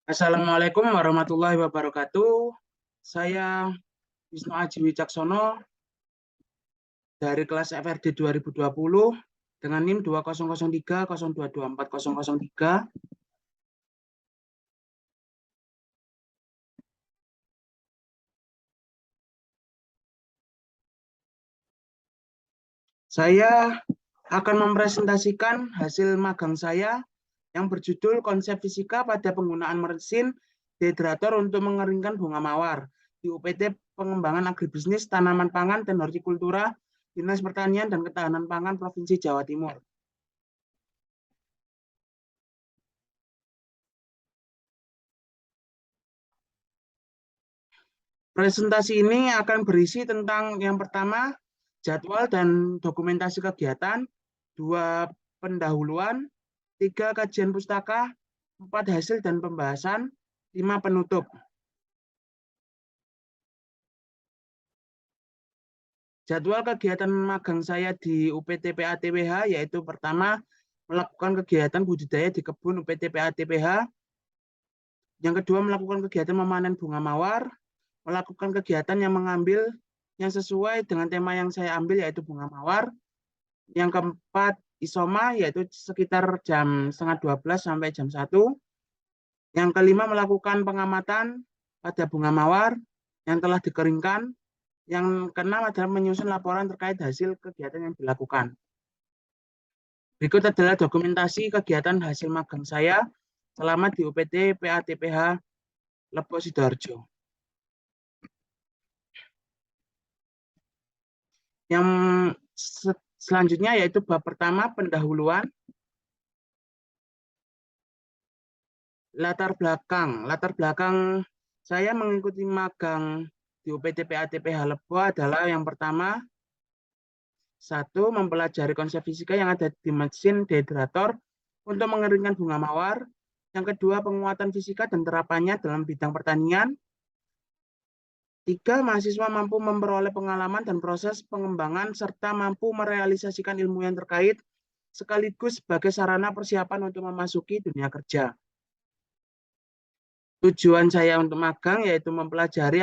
Assalamualaikum warahmatullahi wabarakatuh. Saya Wisnu Aji Wicaksono dari kelas FRD 2020 dengan NIM 200302240003. Saya akan mempresentasikan hasil magang saya yang berjudul Konsep Fisika pada Penggunaan Mesin Dehydrator untuk Mengeringkan Bunga Mawar di UPT Pengembangan Agribisnis Tanaman Pangan dan Hortikultura Dinas Pertanian dan Ketahanan Pangan Provinsi Jawa Timur. Presentasi ini akan berisi tentang yang pertama, jadwal dan dokumentasi kegiatan, 2 pendahuluan, 3 kajian pustaka, 4 hasil dan pembahasan, 5 penutup. Jadwal kegiatan magang saya di UPT PATPH yaitu pertama, melakukan kegiatan budidaya di kebun UPT PATPH. Yang kedua, melakukan kegiatan memanen bunga mawar, melakukan kegiatan yang mengambil yang sesuai dengan tema yang saya ambil yaitu bunga mawar. Yang keempat, isoma yaitu sekitar jam 11:30 sampai jam 1. Yang kelima, melakukan pengamatan pada bunga mawar yang telah dikeringkan. Yang keenam adalah menyusun laporan terkait hasil kegiatan yang dilakukan. Berikut adalah dokumentasi kegiatan hasil magang saya selama di UPT PATPH Lebo Sidoarjo. Yang selanjutnya yaitu bab pertama, pendahuluan. Latar belakang saya mengikuti magang di UPT PATPH Lebo adalah yang pertama, 1. Mempelajari konsep fisika yang ada di mesin dehydrator untuk mengeringkan bunga mawar. Yang kedua, penguatan fisika dan terapannya dalam bidang pertanian. 3. Mahasiswa mampu memperoleh pengalaman dan proses pengembangan serta mampu merealisasikan ilmu yang terkait sekaligus sebagai sarana persiapan untuk memasuki dunia kerja. Tujuan saya untuk magang yaitu mempelajari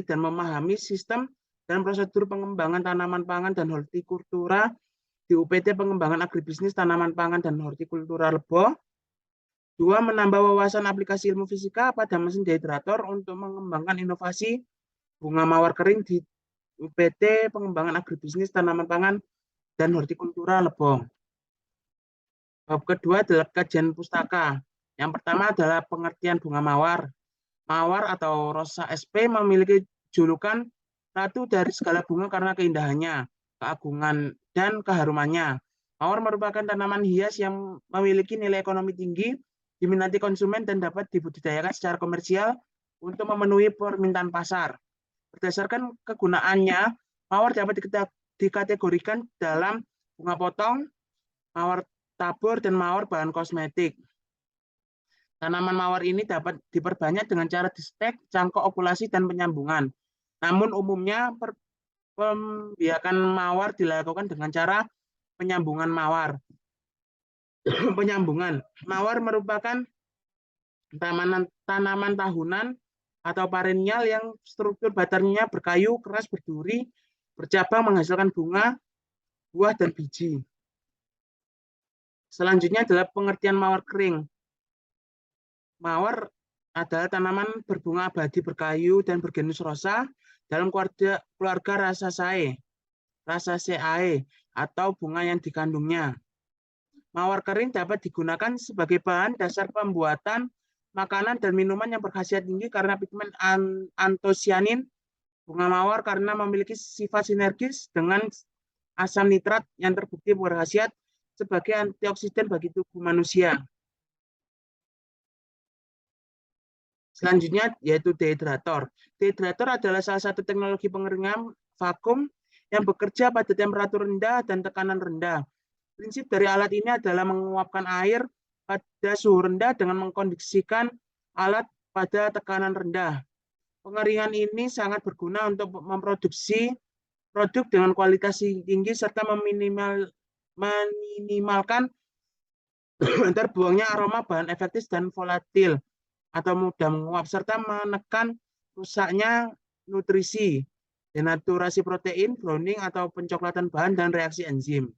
dan memahami sistem dan prosedur pengembangan tanaman pangan dan hortikultura di UPT Pengembangan Agribisnis Tanaman Pangan dan Hortikultura Lebo. 2. Menambah wawasan aplikasi ilmu fisika pada mesin dehydrator untuk mengembangkan inovasi bunga mawar kering di UPT Pengembangan Agribisnis Tanaman Pangan dan Hortikultura Lebo. Bab kedua adalah kajian pustaka. Yang pertama adalah pengertian bunga mawar. Mawar atau Rosa sp memiliki julukan ratu dari segala bunga karena keindahannya, keagungan, dan keharumannya. Mawar merupakan tanaman hias yang memiliki nilai ekonomi tinggi, diminati konsumen, dan dapat dibudidayakan secara komersial untuk memenuhi permintaan pasar. Berdasarkan kegunaannya, mawar dapat dikategorikan dalam bunga potong, mawar tabur, dan mawar bahan kosmetik. Tanaman mawar ini dapat diperbanyak dengan cara distek, cangkok okulasi, dan penyambungan. Namun umumnya pembiakan mawar dilakukan dengan cara penyambungan mawar. Penyambungan mawar merupakan tanaman tahunan atau perennial yang struktur batangnya berkayu, keras, berduri, bercabang, menghasilkan bunga, buah, dan biji. Selanjutnya adalah pengertian mawar kering. Mawar adalah tanaman berbunga abadi berkayu dan bergenus rosa dalam keluarga Rasaceae atau bunga yang dikandungnya. Mawar kering dapat digunakan sebagai bahan dasar pembuatan makanan dan minuman yang berkhasiat tinggi karena pigmen antosianin. Bunga mawar karena memiliki sifat sinergis dengan asam nitrat yang terbukti berkhasiat sebagai antioksidan bagi tubuh manusia. Selanjutnya yaitu dehydrator. Dehydrator adalah salah satu teknologi pengeringan vakum yang bekerja pada temperatur rendah dan tekanan rendah. Prinsip dari alat ini adalah menguapkan air pada suhu rendah dengan mengkondisikan alat pada tekanan rendah. Pengeringan ini sangat berguna untuk memproduksi produk dengan kualitas tinggi serta meminimalkan terbuangnya aroma bahan efektif dan volatil atau mudah menguap, serta menekan rusaknya nutrisi, denaturasi protein, browning atau pencoklatan bahan, dan reaksi enzim.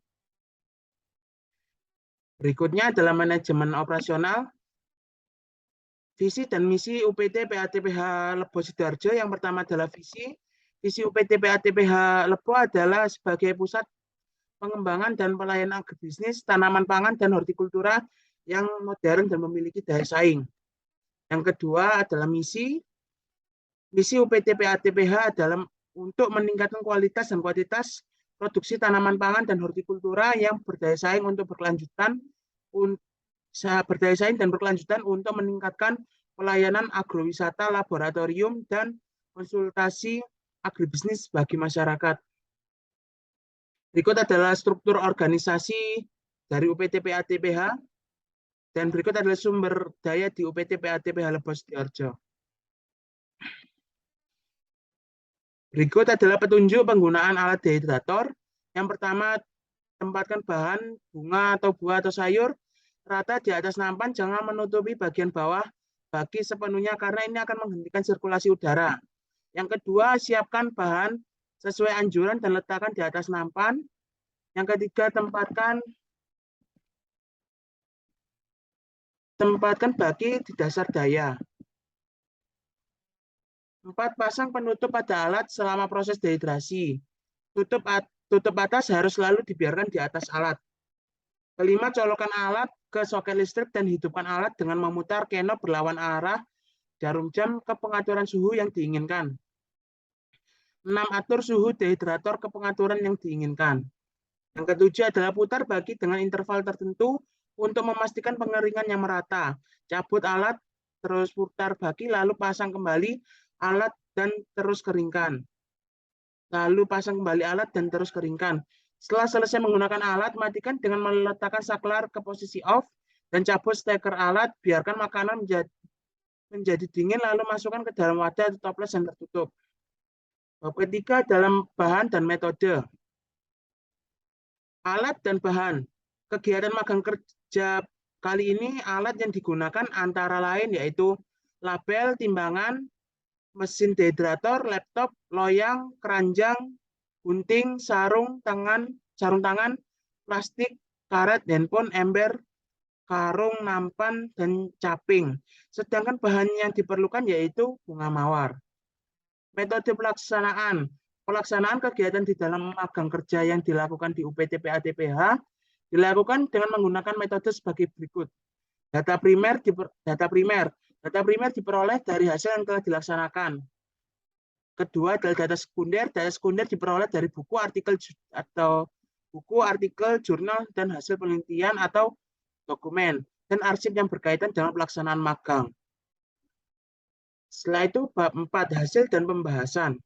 Berikutnya adalah manajemen operasional. Visi dan misi UPT PATPH Lebo Sidoarjo. Yang pertama adalah visi. Visi UPT PATPH Lebo adalah sebagai pusat pengembangan dan pelayanan agribisnis, tanaman pangan, dan hortikultura yang modern dan memiliki daya saing. Yang kedua adalah misi. Misi UPT PATPH adalah untuk meningkatkan kualitas dan kuantitas produksi tanaman pangan dan hortikultura yang berdaya saing dan berkelanjutan untuk meningkatkan pelayanan agrowisata, laboratorium, dan konsultasi agribisnis bagi masyarakat. Berikut adalah struktur organisasi dari UPT PATPH, dan berikut adalah sumber daya di UPT PATPH Lebo Sidoarjo. Berikut adalah petunjuk penggunaan alat dehidrator. Yang pertama, tempatkan bahan, bunga atau buah atau sayur rata di atas nampan, jangan menutupi bagian bawah bagi sepenuhnya karena ini akan menghentikan sirkulasi udara. Yang kedua, siapkan bahan sesuai anjuran dan letakkan di atas nampan. Yang ketiga, tempatkan baki di dasar daya. 4. Pasang penutup pada alat selama proses dehidrasi. Tutup atas harus selalu dibiarkan di atas alat. Kelima, colokkan alat ke soket listrik dan hidupkan alat dengan memutar knob berlawan arah jarum jam ke pengaturan suhu yang diinginkan. 6. Atur suhu dehidrator ke pengaturan yang diinginkan. Yang ketujuh adalah putar baki dengan interval tertentu untuk memastikan pengeringan yang merata. Cabut alat, terus putar baki, lalu pasang kembali alat dan terus keringkan. Setelah selesai menggunakan alat, matikan dengan meletakkan saklar ke posisi off dan cabut steker alat. Biarkan makanan menjadi dingin, lalu masukkan ke dalam wadah atau toples yang tertutup. Bab ketiga dalam bahan dan metode. Alat dan bahan. Kegiatan magang kerja kali ini alat yang digunakan antara lain yaitu label, timbangan, mesin dehidrator, laptop, loyang, keranjang, gunting, sarung tangan, plastik, karet, handphone, ember, karung, nampan, dan caping. Sedangkan bahan yang diperlukan yaitu bunga mawar. Metode pelaksanaan. Pelaksanaan kegiatan di dalam magang kerja yang dilakukan di UPT PATPH dilakukan dengan menggunakan metode sebagai berikut. Data primer diperoleh dari hasil yang telah dilaksanakan. Kedua adalah data sekunder. Data sekunder diperoleh dari buku, artikel, jurnal, dan hasil penelitian atau dokumen, dan arsip yang berkaitan dengan pelaksanaan magang. Setelah itu, bab 4, hasil dan pembahasan.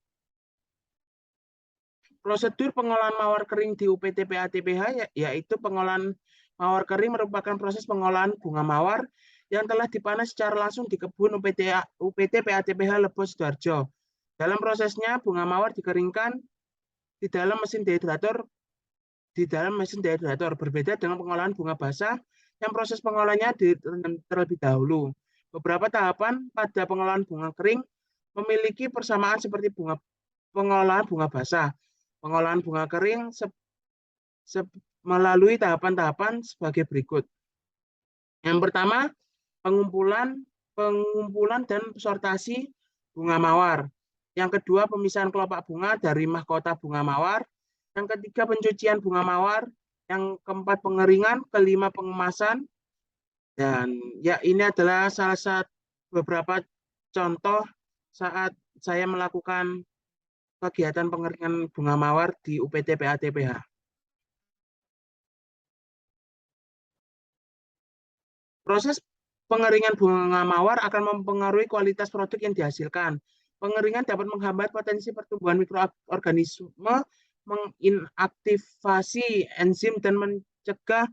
Prosedur pengolahan mawar kering di UPT PATPH yaitu pengolahan mawar kering merupakan proses pengolahan bunga mawar yang telah dipanen secara langsung di kebun UPT PATPH Lebo Sidoarjo. Dalam prosesnya, bunga mawar dikeringkan di dalam mesin dehidrator. Berbeda dengan pengolahan bunga basah yang proses pengolahannya terlebih dahulu. Beberapa tahapan pada pengolahan bunga kering memiliki persamaan seperti pengolahan bunga basah. Pengolahan bunga kering melalui tahapan-tahapan sebagai berikut. Yang pertama, pengumpulan dan sortasi bunga mawar. Yang kedua, pemisahan kelopak bunga dari mahkota bunga mawar. Yang ketiga, pencucian bunga mawar. Yang keempat, pengeringan. Kelima, pengemasan. Dan ya, ini adalah salah satu beberapa contoh saat saya melakukan kegiatan pengeringan bunga mawar di UPT PATPH. Proses pengeringan bunga mawar akan mempengaruhi kualitas produk yang dihasilkan. Pengeringan dapat menghambat potensi pertumbuhan mikroorganisme, menginaktivasi enzim, dan mencegah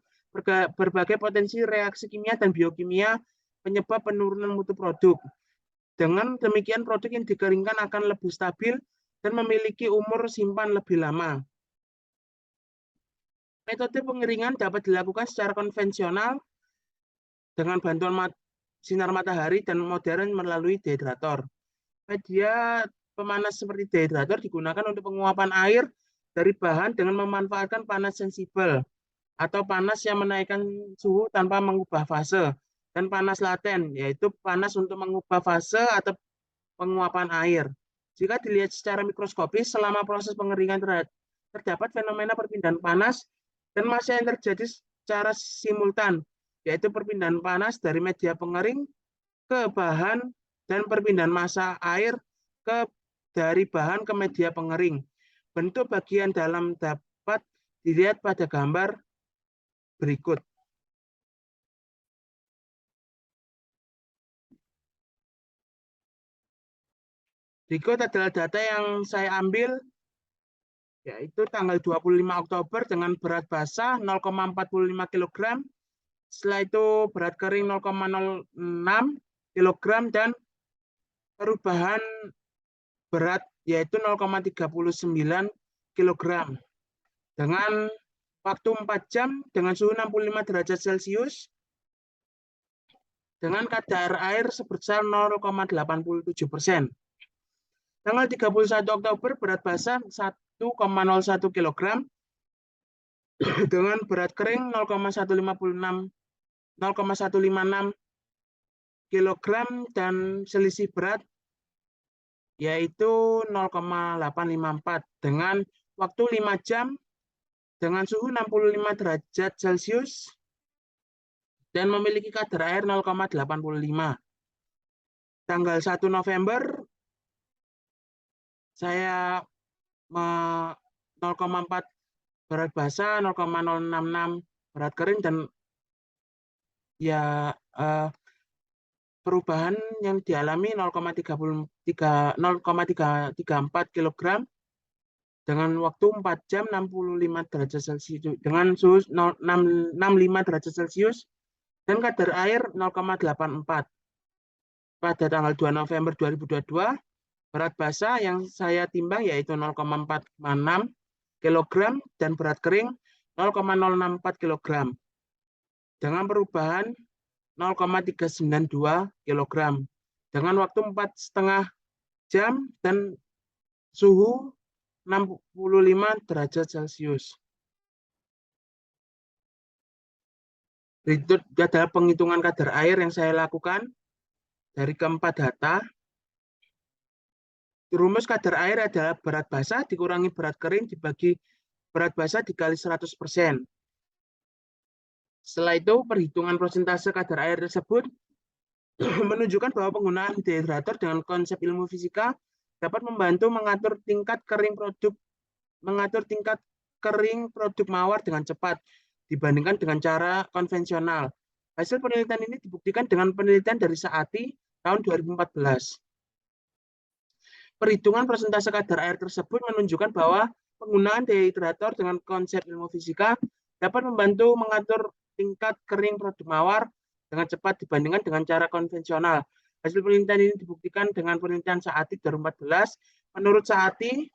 berbagai potensi reaksi kimia dan biokimia penyebab penurunan mutu produk. Dengan demikian, produk yang dikeringkan akan lebih stabil dan memiliki umur simpan lebih lama. Metode pengeringan dapat dilakukan secara konvensional dengan bantuan sinar matahari dan modern melalui dehydrator. Media pemanas seperti dehydrator digunakan untuk penguapan air dari bahan dengan memanfaatkan panas sensibel atau panas yang menaikkan suhu tanpa mengubah fase, dan panas laten, yaitu panas untuk mengubah fase atau penguapan air. Jika dilihat secara mikroskopis, selama proses pengeringan terdapat fenomena perpindahan panas dan massa yang terjadi secara simultan, yaitu perpindahan panas dari media pengering ke bahan dan perpindahan massa air dari bahan ke media pengering. Bentuk bagian dalam dapat dilihat pada gambar berikut. Berikut adalah data yang saya ambil, yaitu tanggal 25 Oktober dengan berat basah 0,45 kg, setelah itu berat kering 0,06 kg, dan perubahan berat yaitu 0,39 kg. Dengan waktu 4 jam dengan suhu 65 derajat Celcius dengan kadar air sebesar 0,87%. Tanggal 31 Oktober berat basah 1,01 kg dengan berat kering 0,156 kg dan selisih berat yaitu 0,854 dengan waktu 5 jam dengan suhu 65 derajat Celcius dan memiliki kadar air 0,85. Tanggal 1 November saya 0,4 berat basah, 0,066 berat kering, dan ya perubahan yang dialami 0,334 kg dengan waktu 4 jam 65 derajat Celcius dengan suhu 65 derajat Celcius dan kadar air 0,84. Pada tanggal 2 November 2022, berat basah yang saya timbang yaitu 0,46 kg dan berat kering 0,064 kg dengan perubahan 0,392 kg dengan waktu 4,5 jam dan suhu 65 derajat Celcius. Berikut adalah penghitungan kadar air yang saya lakukan dari keempat data. Rumus kadar air adalah berat basah dikurangi berat kering dibagi berat basah dikali 100%. Setelah itu, perhitungan persentase kadar air tersebut menunjukkan bahwa penggunaan dehydrator dengan konsep ilmu fisika dapat membantu mengatur tingkat kering produk mawar dengan cepat dibandingkan dengan cara konvensional. Hasil penelitian ini dibuktikan dengan penelitian dari Saati tahun 2014. Perhitungan persentase kadar air tersebut menunjukkan bahwa penggunaan dehydrator dengan konsep ilmu fisika dapat membantu mengatur tingkat kering produk mawar dengan cepat dibandingkan dengan cara konvensional. Hasil penelitian ini dibuktikan dengan penelitian Saati 2014. Menurut Saati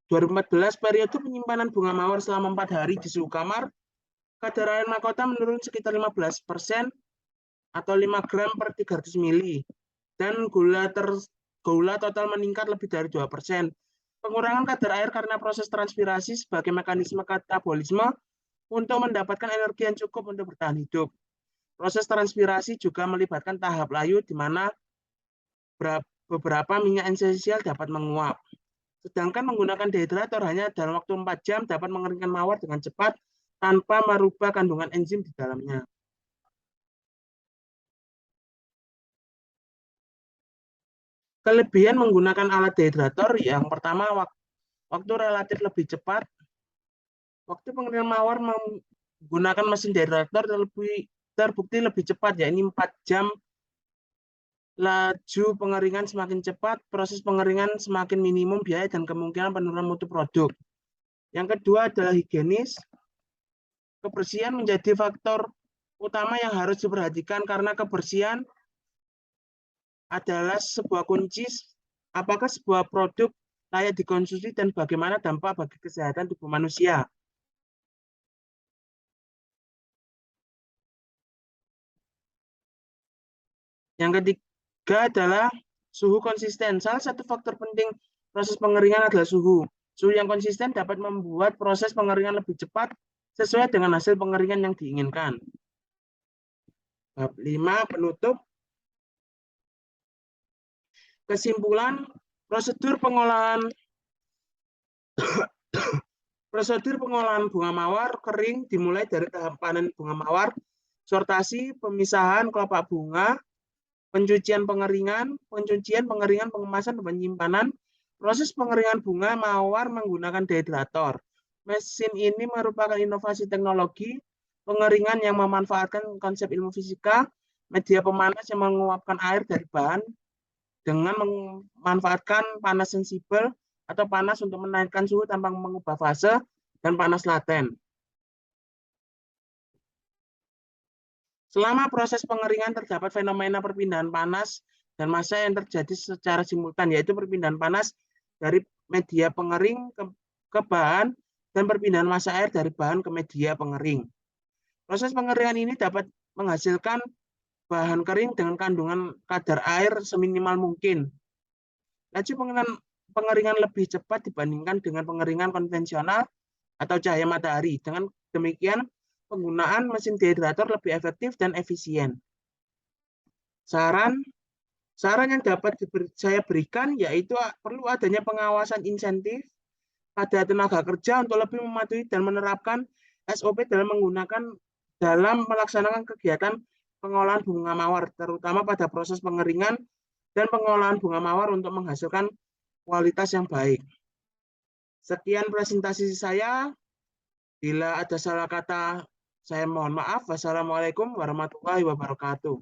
2014, periode penyimpanan bunga mawar selama 4 hari di suhu kamar, kadar air mahkota menurun sekitar 15% atau 5 gram per 300 mili, dan gula total meningkat lebih dari 2%. Pengurangan kadar air karena proses transpirasi sebagai mekanisme katabolisme untuk mendapatkan energi yang cukup untuk bertahan hidup. Proses transpirasi juga melibatkan tahap layu di mana beberapa minyak esensial dapat menguap. Sedangkan menggunakan dehydrator hanya dalam waktu 4 jam dapat mengeringkan mawar dengan cepat tanpa merubah kandungan enzim di dalamnya. Kelebihan menggunakan alat dehydrator, yang pertama waktu relatif lebih cepat. Waktu pengeringan mawar menggunakan mesin dehydrator terbukti lebih cepat, yakni 4 jam. Laju pengeringan semakin cepat, proses pengeringan semakin minimum biaya dan kemungkinan penurunan mutu produk. Yang kedua adalah higienis. Kebersihan menjadi faktor utama yang harus diperhatikan karena kebersihan adalah sebuah kunci apakah sebuah produk layak dikonsumsi dan bagaimana dampak bagi kesehatan tubuh manusia. Yang ketiga adalah suhu konsisten. Salah satu faktor penting proses pengeringan adalah suhu. Suhu yang konsisten dapat membuat proses pengeringan lebih cepat sesuai dengan hasil pengeringan yang diinginkan. Bab 5 penutup. Kesimpulan, prosedur pengolahan bunga mawar kering dimulai dari tahap panen bunga mawar, sortasi, pemisahan kelopak bunga, pencucian, pengeringan, pengemasan, dan penyimpanan. Proses pengeringan bunga mawar menggunakan dehydrator. Mesin ini merupakan inovasi teknologi pengeringan yang memanfaatkan konsep ilmu fisika, media pemanas yang menguapkan air dari bahan dengan memanfaatkan panas sensibel atau panas untuk menaikkan suhu tanpa mengubah fase dan panas laten. Selama proses pengeringan terdapat fenomena perpindahan panas dan massa yang terjadi secara simultan, yaitu perpindahan panas dari media pengering ke bahan dan perpindahan massa air dari bahan ke media pengering. Proses pengeringan ini dapat menghasilkan bahan kering dengan kandungan kadar air seminimal mungkin. Laju pengeringan lebih cepat dibandingkan dengan pengeringan konvensional atau cahaya matahari. Dengan demikian, penggunaan mesin dehydrator lebih efektif dan efisien. Saran yang dapat saya berikan yaitu perlu adanya pengawasan insentif pada tenaga kerja untuk lebih mematuhi dan menerapkan SOP dalam melaksanakan kegiatan pengolahan bunga mawar, terutama pada proses pengeringan dan pengolahan bunga mawar untuk menghasilkan kualitas yang baik. Sekian presentasi saya. Bila ada salah kata, saya mohon maaf. Wassalamualaikum warahmatullahi wabarakatuh.